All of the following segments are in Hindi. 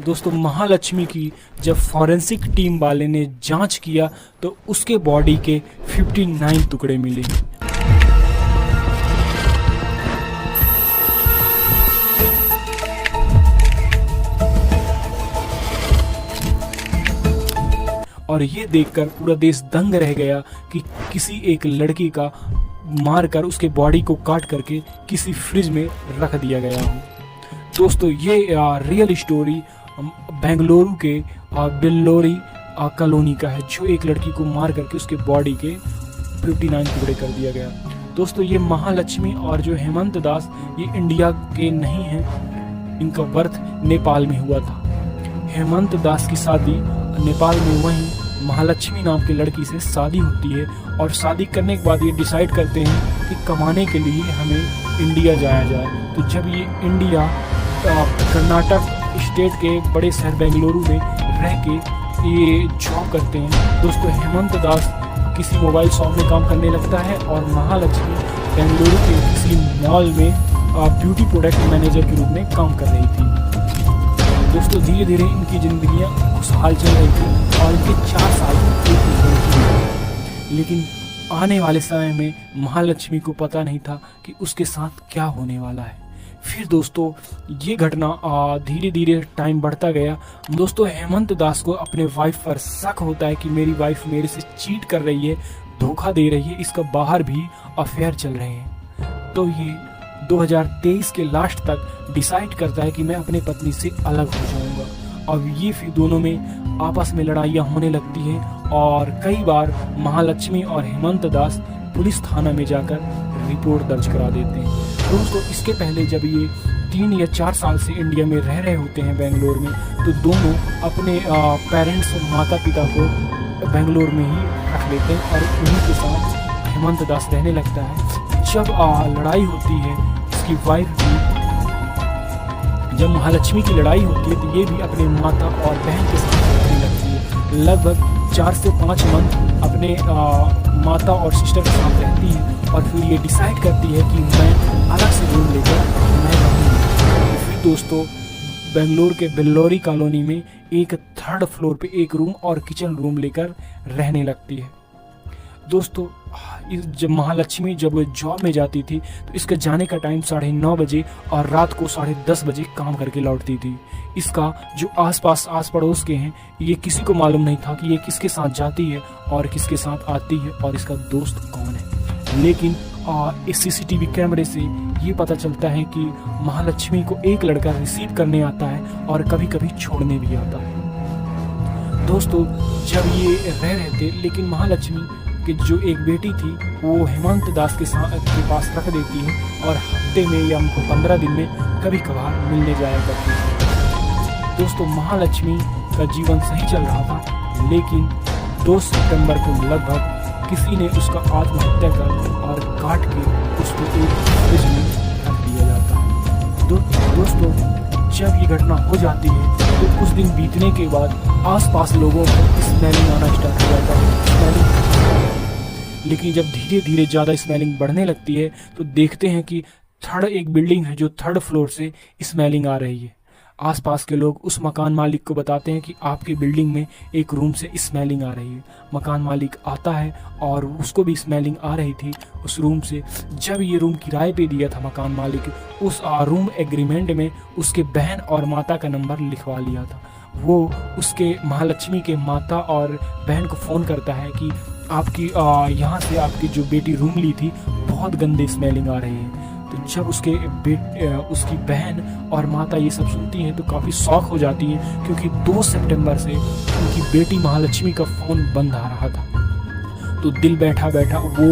दोस्तों महालक्ष्मी की जब फॉरेंसिक टीम वाले ने जांच किया तो उसके बॉडी के 59 टुकड़े मिले। और ये देखकर पूरा देश दंग रह गया कि किसी एक लड़की का मारकर उसके बॉडी को काट करके किसी फ्रिज में रख दिया गया हो। दोस्तों ये रियल स्टोरी बेंगलुरु के बिल्लोरी कॉलोनी का है, जो एक लड़की को मार करके उसके बॉडी के 59 टुकड़े कर दिया गया। दोस्तों ये महालक्ष्मी और जो हेमंत दास ये इंडिया के नहीं हैं, इनका बर्थ नेपाल में हुआ था। हेमंत दास की शादी नेपाल में, वहीं महालक्ष्मी नाम की लड़की से शादी होती है और शादी करने के बाद ये डिसाइड करते हैं कि कमाने के लिए हमें इंडिया जाया जाए। तो जब ये इंडिया कर्नाटक स्टेट के बड़े शहर बेंगलुरु में रह के ये जॉब करते हैं। दोस्तों हेमंत दास किसी मोबाइल शॉप में काम करने लगता है और महालक्ष्मी बेंगलुरु के किसी मॉल में ब्यूटी प्रोडक्ट मैनेजर के रूप में काम कर रही थी। दोस्तों धीरे धीरे इनकी जिंदगियां खुशहाल चल रही थी और इनके 4 साल की, लेकिन आने वाले समय में महालक्ष्मी को पता नहीं था कि उसके साथ क्या होने वाला है। फिर दोस्तों ये घटना धीरे धीरे टाइम बढ़ता गया। दोस्तों हेमंत दास को अपने वाइफ पर शक होता है कि मेरी वाइफ मेरे से चीट कर रही है, धोखा दे रही है, इसका बाहर भी अफेयर चल रहे हैं। तो ये 2023 के लास्ट तक डिसाइड करता है कि मैं अपने पत्नी से अलग हो जाऊंगा। अब ये फिर दोनों में आपस में लड़ाइयाँ होने लगती हैं और कई बार महालक्ष्मी और हेमंत दास पुलिस थाना में जाकर रिपोर्ट दर्ज करा देते हैं। दोस्तों इसके पहले जब ये 3 या 4 साल से इंडिया में रह रहे होते हैं बेंगलोर में, तो दोनों अपने पेरेंट्स माता पिता को बेंगलोर में ही रख लेते हैं और उन्हीं के साथ हेमंत दास रहने लगता है। जब लड़ाई होती है इसकी वाइफ की, जब महालक्ष्मी की लड़ाई होती है तो ये भी अपने माता और बहन के साथ रहने लगती है। लगभग 4 से 5 मंथ अपने माता और सिस्टर के साथ रहती है और फिर ये डिसाइड करती है कि मैं अलग से रूम लेकर मैं रहूँगी। फिर दोस्तों बेंगलोर के बिल्लोरी कॉलोनी में एक 3rd फ्लोर पे एक रूम और किचन रूम लेकर रहने लगती है। दोस्तों जब महालक्ष्मी जब जॉब में जाती थी तो इसका जाने का टाइम 9:30 बजे और रात को 10:30 बजे काम करके लौटती थी। इसका जो आस पड़ोस के हैं ये किसी को मालूम नहीं था कि ये किसके साथ जाती है और किसके साथ आती है और इसका दोस्त कौन है। लेकिन इस सीसीटीवी कैमरे से ये पता चलता है कि महालक्ष्मी को एक लड़का रिसीव करने आता है और कभी कभी छोड़ने भी आता है। दोस्तों जब ये रह रहे थे, लेकिन महालक्ष्मी कि जो एक बेटी थी वो हेमंत दास के पास रख देती है और हफ्ते में या 15 दिन में कभी कभार मिलने जाया करती है। दोस्तों महालक्ष्मी का जीवन सही चल रहा था, लेकिन 2 सितंबर को लगभग किसी ने उसका आत्महत्या कर और काट के उसको एक फ्रिज में रख दिया जाता है। दोस्तों जब ये घटना हो जाती है तो कुछ दिन बीतने के बाद आसपास लोगों को स्मेलिंग आना स्टार्ट हो जाता है। लेकिन जब धीरे धीरे ज़्यादा स्मेलिंग बढ़ने लगती है तो देखते हैं कि एक बिल्डिंग है जो 3rd फ्लोर से स्मेलिंग आ रही है। आसपास के लोग उस मकान मालिक को बताते हैं कि आपकी बिल्डिंग में एक रूम से स्मेलिंग आ रही है। मकान मालिक आता है और उसको भी स्मेलिंग आ रही थी उस रूम से। जब ये रूम किराए पे दिया था मकान मालिक, उस रूम एग्रीमेंट में उसके बहन और माता का नंबर लिखवा लिया था। वो उसके महालक्ष्मी के माता और बहन को फ़ोन करता है कि आपकी यहाँ से आपकी जो बेटी रूम ली थी बहुत गंदे स्मेलिंग आ रही है। तो जब उसकी बहन और माता ये सब सुनती हैं तो काफ़ी शॉक हो जाती हैं, क्योंकि 2 सितंबर से उनकी बेटी महालक्ष्मी का फ़ोन बंद आ रहा था। तो दिल बैठा बैठा वो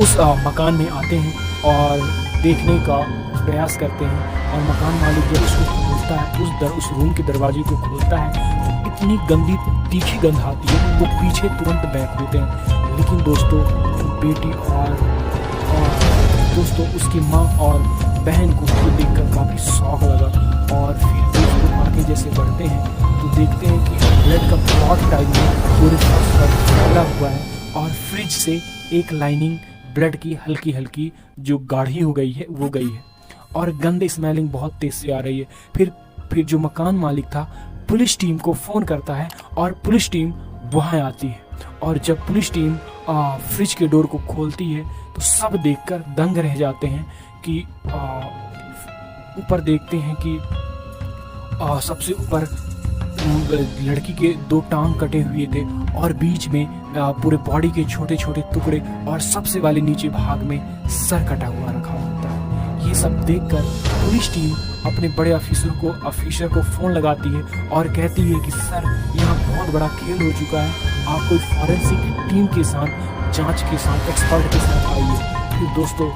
उस मकान में आते हैं और देखने का प्रयास करते हैं और मकान मालिक जब उसको खोलता है, उस रूम के दरवाजे को खोलता है तो इतनी गंदी तीखी गंध आती है वो पीछे तुरंत बैक होते हैं। लेकिन दोस्तों बेटी और दोस्तों उसकी माँ और बहन को देखकर काफ़ी शौक लगा और फिर दोस्तों आगे जैसे बढ़ते हैं तो देखते हैं कि ब्लड का क्लॉट टाइप में पूरे फर्श पर फैला हुआ है और फ्रिज से एक लाइनिंग ब्लड की हल्की हल्की जो गाढ़ी हो गई है वो गई है और गंदे स्मेलिंग बहुत तेज से आ रही है। फिर जो मकान मालिक था पुलिस टीम को फ़ोन करता है और पुलिस टीम वहाँ आती है। और जब पुलिस टीम फ्रिज के डोर को खोलती है तो सब देखकर दंग रह जाते हैं कि ऊपर देखते हैं कि सबसे ऊपर लड़की के 2 टांग कटे हुए थे और बीच में पूरे बॉडी के छोटे छोटे टुकड़े और सबसे वाले नीचे भाग में सर कटा हुआ रखा होता है। ये सब देखकर पुलिस टीम अपने बड़े ऑफिसर को फ़ोन लगाती है और कहती है कि सर, यहाँ बहुत बड़ा खेल हो चुका है, आप कोई फॉरेंसिक टीम के साथ, जांच के साथ, एक्सपर्ट के साथ आइए। फिर दोस्तों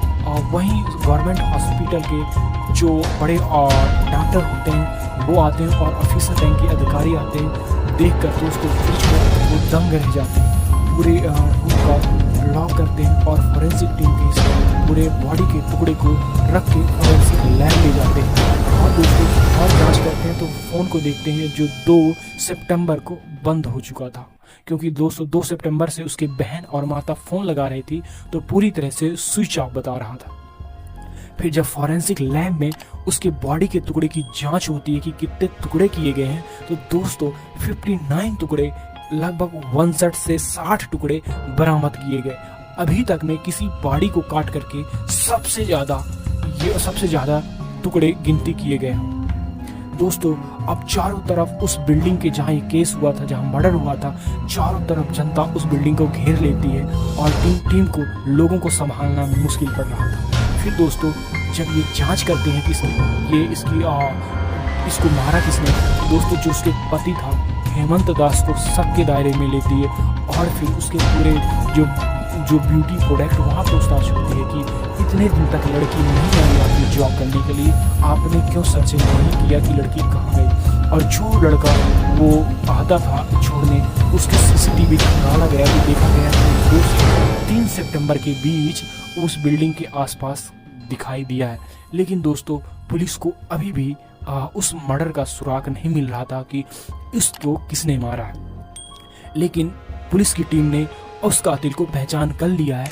वहीं गवर्नमेंट हॉस्पिटल के जो बड़े डॉक्टर होते हैं वो आते हैं और ऑफिसर रैंक के अधिकारी आते हैं। देखकर दोस्तों वो दंग रह जाते हैं, पूरे रूम का लॉक करते हैं और फॉरेंसिक टीम के हिस्से पूरे बॉडी के टुकड़े को रख के फॉरेंसिक लैब ले जाते हैं और दोस्तों और जांच करते हैं तो फ़ोन को देखते हैं जो 2 सितंबर को बंद हो चुका था, क्योंकि दोस्तों 2 सितंबर से उसकी बहन और माता फ़ोन लगा रही थी तो पूरी तरह से स्विच ऑफ बता रहा था। फिर जब फॉरेंसिक लैब में उसके बॉडी के टुकड़े की जांच होती है कि कितने टुकड़े किए गए हैं तो दोस्तों 59 टुकड़े, लगभग 59 से 60 टुकड़े बरामद किए गए। अभी तक में किसी बॉडी को काट करके सबसे ज़्यादा टुकड़े गिनती किए गए हैं। दोस्तों अब चारों तरफ उस बिल्डिंग के जहाँ ये केस हुआ था, जहाँ मर्डर हुआ था, चारों तरफ जनता उस बिल्डिंग को घेर लेती है और टीम को लोगों को संभालना मुश्किल पड़ रहा था। फिर दोस्तों जब ये जांच करते हैं कि इसको मारा किसने, दोस्तों जो उसके पति था हेमंत दास को शक के दायरे में लेती है और फिर उसके पूरे जो ब्यूटी प्रोडक्ट वहाँ पूछताछ होती है कि इतने दिन तक लड़की नहीं आई आपकी जॉब करने के लिए, आपने क्यों सर्चिंग नहीं किया कि लड़की कहाँ गई। और जो लड़का वो आता था छोड़ने, उसके सीसीटीवी खंगाला गया तो देखा गया कि 3 सितंबर के बीच उस बिल्डिंग के आसपास दिखाई दिया है। लेकिन दोस्तों पुलिस को अभी भी उस मर्डर का सुराग नहीं मिल रहा था कि इसको किसने मारा है। लेकिन पुलिस की टीम ने उस कातिल को पहचान कर लिया है।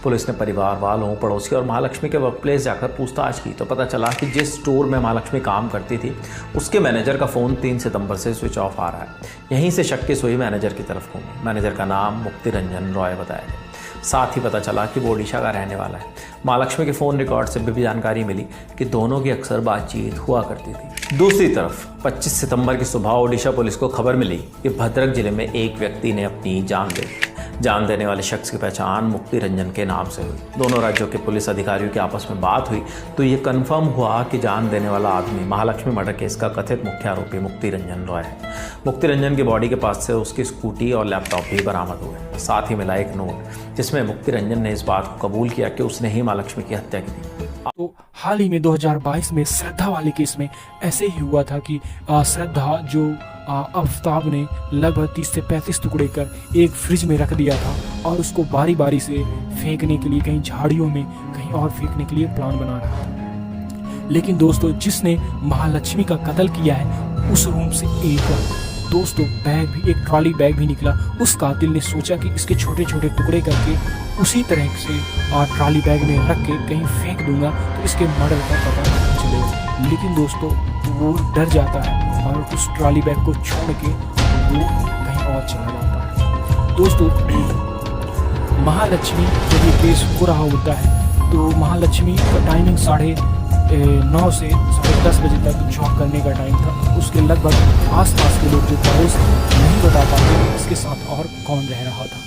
पुलिस ने परिवार वालों, पड़ोसी और महालक्ष्मी के वर्कप्लेस जाकर पूछताछ की तो पता चला कि जिस स्टोर में महालक्ष्मी काम करती थी उसके मैनेजर का फ़ोन 3 सितंबर से स्विच ऑफ आ रहा है। यहीं से शक की सुई मैनेजर की तरफ घूमी। मैनेजर का नाम मुक्ति रंजन रॉय बताया गया। साथ ही पता चला कि वो ओडिशा का रहने वाला है। महालक्ष्मी के फ़ोन रिकॉर्ड से भी जानकारी मिली कि दोनों की अक्सर बातचीत हुआ करती थी। दूसरी तरफ 25 सितंबर की सुबह ओडिशा पुलिस को खबर मिली कि भद्रक जिले में एक व्यक्ति ने अपनी जान देने वाले शख्स की पहचान मुक्ति रंजन के नाम से हुई। दोनों राज्यों के पुलिस अधिकारियों की आपस में बात हुई तो ये कन्फर्म हुआ कि जान देने वाला आदमी महालक्ष्मी मर्डर केस का कथित मुख्य आरोपी मुक्ति रंजन रॉय है। मुक्ति रंजन की बॉडी के पास से उसकी स्कूटी और लैपटॉप भी बरामद हुए। साथ ही मिला एक नोट जिसमें मुक्ति रंजन ने इस बात को कबूल किया कि उसने ही महालक्ष्मी की हत्या की थी। तो हाल ही में 2022 में श्रद्धा वाले केस में ऐसे ही हुआ था कि श्रद्धा जो आफ्ताब ने लगभग 30 से 35 टुकड़े कर एक फ्रिज में रख दिया था और उसको बारी बारी से फेंकने के लिए कहीं झाड़ियों में कहीं और फेंकने के लिए प्लान बना रहा था। लेकिन दोस्तों जिसने महालक्ष्मी का कत्ल किया है उस रूम से एक ट्रॉली बैग भी निकला। उस कातिल ने सोचा कि इसके छोटे छोटे टुकड़े करके उसी तरह से ट्रॉली बैग में रख के कहीं फेंक दूंगा तो इसके मर्डर का पता नहीं चलेगा। लेकिन दोस्तों वो डर जाता है और उस ट्रॉली बैग को छोड़ के वो कहीं और चला जाता है। दोस्तों महालक्ष्मी जब ये केस हो रहा होता है तो महालक्ष्मी का टाइमिंग 9:30 से 10:30 बजे तक जॉब करने का टाइम था। उसके लगभग आसपास के लोग जो पड़ोस नहीं बता पाते इसके साथ और कौन रह रहा था।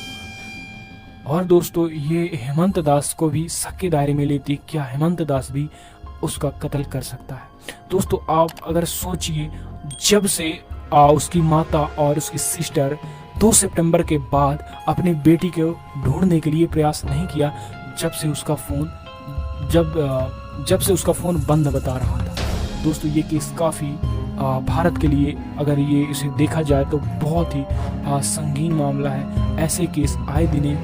और दोस्तों ये हेमंत दास को भी शक के दायरे में लेती, क्या हेमंत दास भी उसका कत्ल कर सकता है। दोस्तों आप अगर सोचिए जब से उसकी माता और उसकी सिस्टर 2 सितंबर के बाद अपने बेटी को ढूंढने के लिए प्रयास नहीं किया जब से उसका फ़ोन बंद बता रहा था। दोस्तों ये केस काफ़ी भारत के लिए अगर ये इसे देखा जाए तो बहुत ही संगीन मामला है। ऐसे केस आए दिन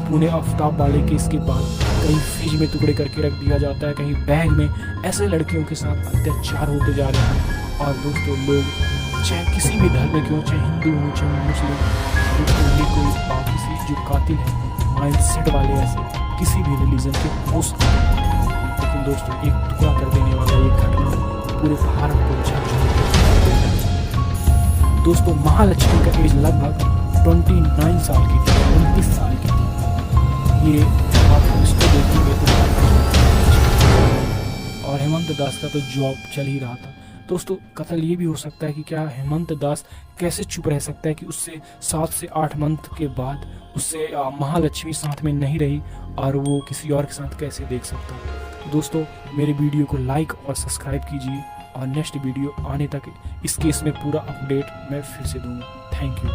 पुणे आफ्ताब वाले केस के बाद कहीं फ्रिज में टुकड़े करके रख दिया जाता है, कहीं बैग में। ऐसे लड़कियों के साथ अत्याचार होते जा रहे हैं। और दोस्तों लोग चाहे किसी भी धर्म में क्यों, चाहे हिंदू हो चाहे मुस्लिम, दोस्तों ये कोई किसी जो कातिल है माइंड सेट वाले ऐसे किसी भी रिलीजन के हो सकते हैं। लेकिन दोस्तों एक टुकड़ा कर देने वाला ये घटना पूरे भारत को झकझोर दोस्तों महालक्ष्मी का एज लगभग 29 साल की थी, 29 साल की थी। ये आप इसको देखेंगे तो और हेमंत दास का तो जॉब चल ही रहा था। दोस्तों कथन ये भी हो सकता है कि क्या हेमंत दास कैसे चुप रह सकता है कि उससे 7 से 8 मंथ के बाद उससे महालक्ष्मी साथ में नहीं रही और वो किसी और के साथ कैसे देख सकता है। तो दोस्तों मेरे वीडियो को लाइक और सब्सक्राइब कीजिए और नेक्स्ट वीडियो आने तक इस केस में पूरा अपडेट मैं फिर से दूंगा। Thank you.